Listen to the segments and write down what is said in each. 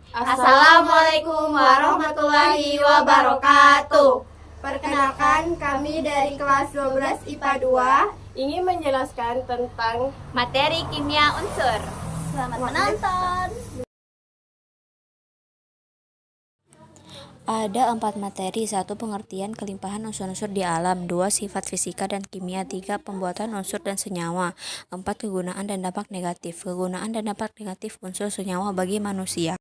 Assalamualaikum warahmatullahi wabarakatuh. Perkenalkan, kami dari kelas 12 IPA 2 ingin menjelaskan tentang materi kimia unsur. Selamat menonton. Ada 4 materi, 1 pengertian kelimpahan unsur-unsur di alam, 2 sifat fisika dan kimia, 3 pembuatan unsur dan senyawa, 4 kegunaan dan dampak negatif. Kegunaan dan dampak negatif unsur senyawa bagi manusia.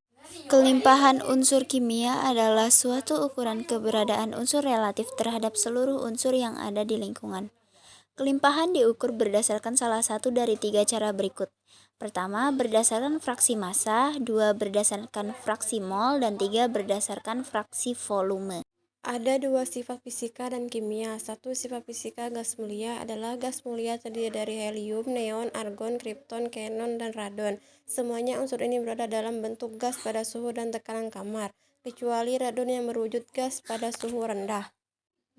Kelimpahan unsur kimia adalah suatu ukuran keberadaan unsur relatif terhadap seluruh unsur yang ada di lingkungan. Kelimpahan diukur berdasarkan salah satu dari 3 cara berikut. Pertama, berdasarkan fraksi massa, 2 berdasarkan fraksi mol, dan 3 berdasarkan fraksi volume. ada 2 sifat fisika dan kimia. 1 sifat fisika gas mulia adalah gas mulia terdiri dari helium, neon, argon, kripton, xenon, dan radon. Semuanya unsur ini berada dalam bentuk gas pada suhu dan tekanan kamar, kecuali radon yang berwujud gas pada suhu rendah.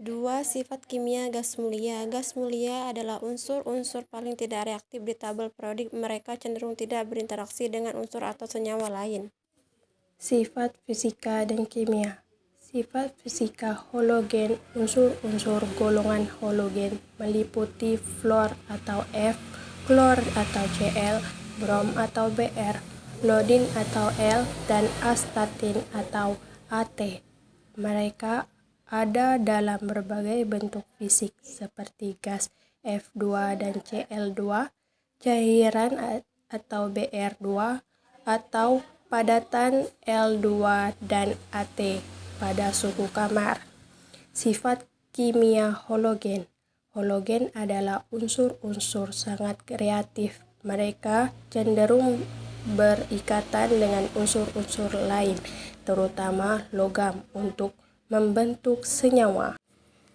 2 sifat kimia gas mulia. Gas mulia adalah unsur-unsur paling tidak reaktif di tabel periodik. Mereka cenderung tidak berinteraksi dengan unsur atau senyawa lain. Sifat fisika dan kimia. Sifat fisika halogen. Unsur-unsur golongan halogen meliputi fluor atau F, klor atau Cl, brom atau Br, iodin atau L, dan astatin atau At. Mereka ada dalam berbagai bentuk fisik seperti gas F2 dan Cl2, cairan atau Br2, atau padatan L2 dan At pada suhu kamar. Sifat kimia halogen. Halogen adalah unsur-unsur sangat reaktif. Mereka cenderung berikatan dengan unsur-unsur lain, terutama logam, untuk membentuk senyawa.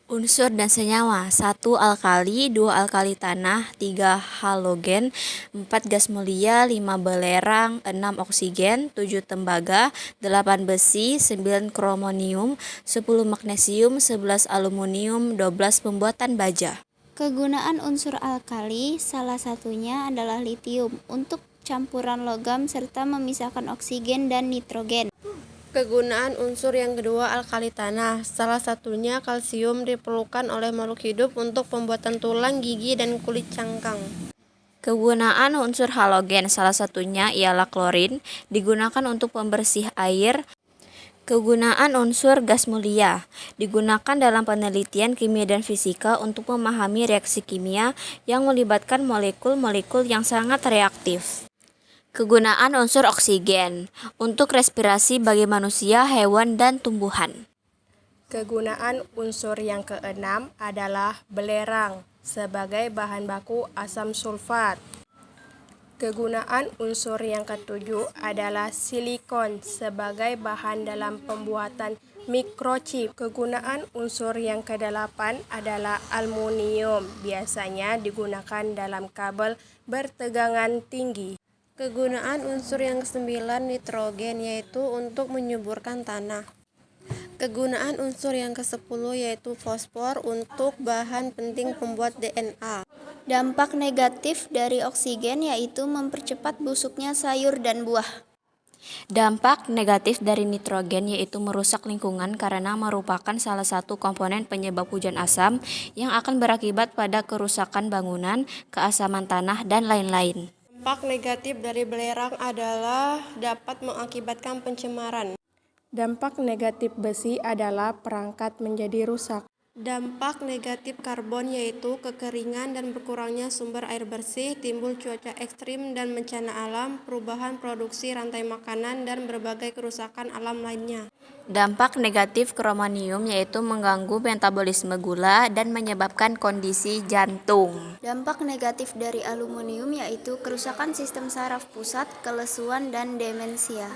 Unsur dan senyawa: 1 alkali, 2 alkali tanah, 3 halogen, 4 gas mulia, 5 belerang, 6 oksigen, 7 tembaga, 8 besi, 9 kromonium, 10 magnesium, 11 aluminium, 12 pembuatan baja. Kegunaan unsur alkali salah satunya adalah litium untuk campuran logam serta memisahkan oksigen dan nitrogen. Kegunaan unsur yang kedua alkali tanah. Salah satunya kalsium diperlukan oleh makhluk hidup untuk pembuatan tulang, gigi, dan kulit cangkang. Kegunaan unsur halogen salah satunya ialah klorin, digunakan untuk pembersih air. Kegunaan unsur gas mulia digunakan dalam penelitian kimia dan fisika untuk memahami reaksi kimia yang melibatkan molekul-molekul yang sangat reaktif. Kegunaan unsur oksigen untuk respirasi bagi manusia, hewan, dan tumbuhan. Kegunaan unsur yang keenam adalah belerang sebagai bahan baku asam sulfat. Kegunaan unsur yang ketujuh adalah silikon sebagai bahan dalam pembuatan mikrochip. Kegunaan unsur yang kedelapan adalah aluminium, biasanya digunakan dalam kabel bertegangan tinggi. Kegunaan unsur yang kesembilan nitrogen, yaitu untuk menyuburkan tanah. Kegunaan unsur yang ke-10 yaitu fosfor untuk bahan penting pembuat DNA. Dampak negatif dari oksigen yaitu mempercepat busuknya sayur dan buah. Dampak negatif dari nitrogen yaitu merusak lingkungan karena merupakan salah satu komponen penyebab hujan asam yang akan berakibat pada kerusakan bangunan, keasaman tanah, dan lain-lain. Dampak negatif dari belerang adalah dapat mengakibatkan pencemaran. Dampak negatif besi adalah perangkat menjadi rusak. Dampak negatif karbon yaitu kekeringan dan berkurangnya sumber air bersih, timbul cuaca ekstrim dan bencana alam, perubahan produksi rantai makanan, dan berbagai kerusakan alam lainnya. Dampak negatif kromonium yaitu mengganggu metabolisme gula dan menyebabkan kondisi jantung. Dampak negatif dari aluminium yaitu kerusakan sistem saraf pusat, kelesuan, dan demensia.